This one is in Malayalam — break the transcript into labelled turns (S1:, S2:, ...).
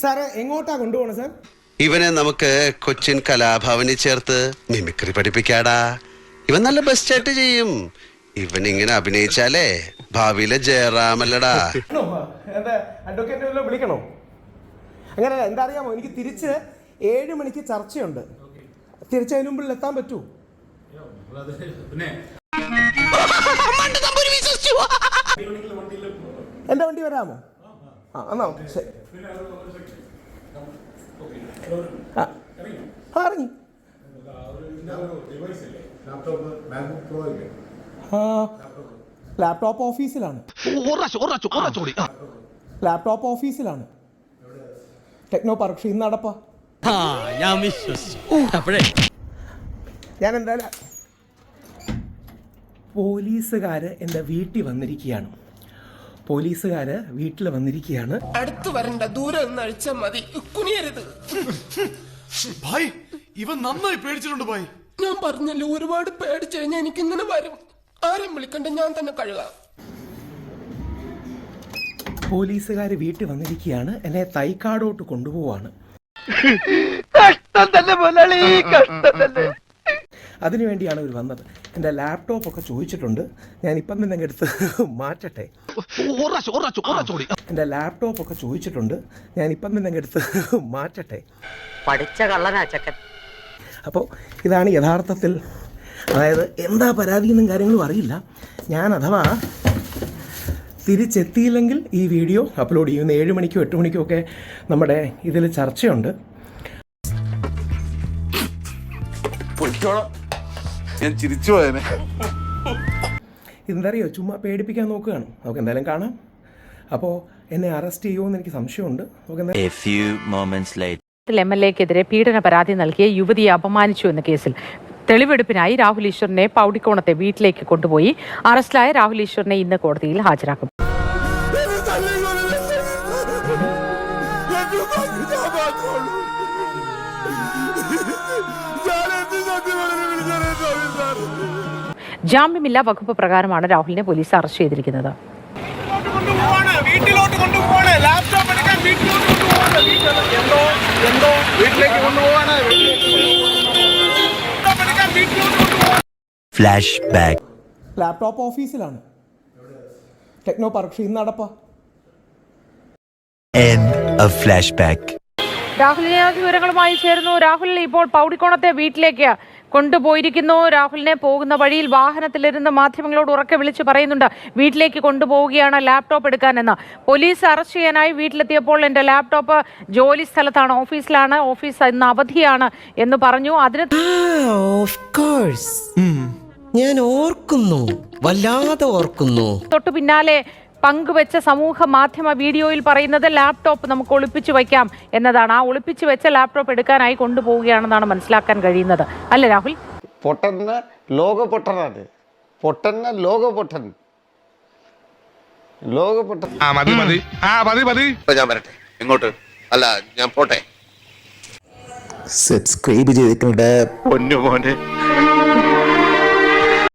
S1: സാറേ എങ്ങോട്ടാ കൊണ്ടുപോകണം സാർ?
S2: ഇവനെ നമുക്ക് കൊച്ചിൻ കലാഭവനിൽ ചേർത്ത് മിമിക്രി പഠിപ്പിക്കാടാ. ഇവൻ നല്ല ബെസ്റ്റ് ചെയ്യും. ഇവൻ ഇങ്ങനെ അഭിനയിച്ചാലേ ഭാവിയിലെ ജയറാമല്ലടാ.
S1: അഡ്വക്കേറ്റ് വിളിക്കണോ? അങ്ങനെ എന്താ അറിയാമോ, എനിക്ക് തിരിച്ച് 7 മണിക്ക് ചർച്ചയുണ്ട്. തിരിച്ചതിന് മുമ്പിൽ എത്താൻ പറ്റൂ? എന്റെ വണ്ടി വരാമോ? എന്നാ ശരി. ഇറങ്ങി. ലാപ്ടോപ്പ് ഓഫീസിലാണ്. ലാപ്ടോപ്പ് ഓഫീസിലാണ്. ടെക്നോ പാർക്ക്. ഇന്ന് നടപ്പാ. ഞാൻ എന്തായാലും പോലീസുകാര് എൻ്റെ വീട്ടിൽ വന്നിരിക്കുകയാണ്. പോലീസുകാര് വീട്ടിൽ വന്നിരിക്കുകയാണ്.
S3: അടുത്ത് വരണ്ട, ദൂരെ ഒന്ന് അഴിച്ചാൽ മതി, കുനിയരുത്.
S4: ഇവൻ നന്നായി പേടിച്ചിട്ടുണ്ട് ഭായ്.
S3: ഞാൻ പറഞ്ഞല്ലോ, ഒരുപാട് പേടിച്ചു കഴിഞ്ഞാൽ എനിക്കിങ്ങനെ വരും. ആരും വിളിക്കണ്ട, ഞാൻ തന്നെ കഴുകാം.
S1: പോലീസുകാർ വീട്ടിൽ വന്നിരിക്കുകയാണ്. എന്നെ തൈക്കാടോട്ട് കൊണ്ടുപോവാണ്. അതിനുവേണ്ടിയാണ് ഇവർ വന്നത്. എൻ്റെ ലാപ്ടോപ്പൊക്കെ ചോദിച്ചിട്ടുണ്ട്. ഞാൻ ഇപ്പം തന്നെ എടുത്ത് മാറ്റട്ടെ. എൻ്റെ ലാപ്ടോപ്പൊക്കെ ചോദിച്ചിട്ടുണ്ട്. ഞാൻ ഇപ്പം തന്നെ എടുത്ത് മാറ്റട്ടെ.
S5: പഠിച്ച കള്ളനാച്ചക്കൻ.
S1: അപ്പോൾ ഇതാണ് യഥാർത്ഥത്തിൽ, അതായത് എന്താ പരാതിയെന്നും കാര്യങ്ങളും അറിയില്ല. ഞാൻ അഥവാ തിരിച്ചെത്തിയില്ലെങ്കിൽ ഈ വീഡിയോ അപ്ലോഡ് ചെയ്യുന്ന 7 മണിക്കോ 8 മണിക്കോ ഒക്കെ നമ്മുടെ ഇതിൽ ചർച്ചയുണ്ട്.
S4: ഞാൻ ചിരിച്ചു പോയനെ.
S1: ഇതെന്തറിയോ, ചുമ്മാ പേടിപ്പിക്കാൻ നോക്കുകയാണ്. നമുക്ക് എന്തായാലും കാണാം. അപ്പോൾ എന്നെ അറസ്റ്റ് ചെയ്യുമോയെന്ന് എനിക്ക് സംശയമുണ്ട്.
S6: MLA-ക്കെതിരെ പീഡന പരാതി നൽകിയ യുവതിയെ അപമാനിച്ചു എന്ന കേസിൽ തെളിവെടുപ്പിനായി രാഹുൽ ഈശ്വറിനെ പൗടിക്കോണത്തെ വീട്ടിലേക്ക് കൊണ്ടുപോയി. അറസ്റ്റിലായ രാഹുൽ ഈശ്വറിനെ ഇന്ന് കോടതിയിൽ ഹാജരാക്കും. ജാമ്യമില്ലാ വകുപ്പ് പ്രകാരമാണ് രാഹുലിനെ പോലീസ് അറസ്റ്റ് ചെയ്തിരിക്കുന്നത്.
S1: Flashback. ലാപ്ടോപ്പ് ഓഫീസിലാണ്. ടെക്നോ പാർക്ക്. ഇന്ന് നടപ്പാ.
S6: രാഹുലിനെ വിവരങ്ങളുമായി ചേർന്നു. രാഹുൽ ഇപ്പോൾ പൗടിക്കോണത്തെ വീട്ടിലേക്ക് കൊണ്ടുപോയിരിക്കുന്നു. രാഹുലിനെ പോകുന്ന വഴിയിൽ വാഹനത്തിലിരുന്ന് മാധ്യമങ്ങളോട് ഉറക്കെ വിളിച്ച് പറയുന്നുണ്ട്, വീട്ടിലേക്ക് കൊണ്ടുപോവുകയാണ് ലാപ്ടോപ്പ് എടുക്കാനെന്ന്. പോലീസ് അറസ്റ്റ് ചെയ്യാനായി വീട്ടിലെത്തിയപ്പോൾ എൻ്റെ ലാപ്ടോപ്പ് ജോലി സ്ഥലത്താണ്, ഓഫീസിലാണ്, ഓഫീസ് ഇന്ന് അവധിയാണ് എന്ന് പറഞ്ഞു. അതിന്
S5: ഞാൻ ഓർക്കുന്നു, വല്ലാതെ ഓർക്കുന്നു.
S6: തൊട്ടു പിന്നാലെ പങ്കുവെച്ച സമൂഹ മാധ്യമ വീഡിയോയിൽ പറയുന്നത് ലാപ്ടോപ്പ് നമുക്ക് ഒളിപ്പിച്ചു വയ്ക്കാം എന്നതാണ്. ആ ഒളിപ്പിച്ചു വെച്ച ലാപ്ടോപ്പ് എടുക്കാനായി കൊണ്ടുപോവുകയാണെന്നാണ് മനസ്സിലാക്കാൻ കഴിയുന്നത്. അല്ലേ രാഹുൽ?
S7: പൊട്ടന്ന ലോക പൊട്ടനാണ്. പൊട്ടന്ന ലോക പൊട്ടൻ. ലോക പൊട്ടൻ.
S2: ഞാൻ വരട്ടെ. എങ്ങോട്ട്? അല്ല, ഞാൻ പോട്ടെ.
S8: സബ്സ്ക്രൈബ് ചെയ്തിട്ടുണ്ട്
S2: പൊന്നു മോനെ.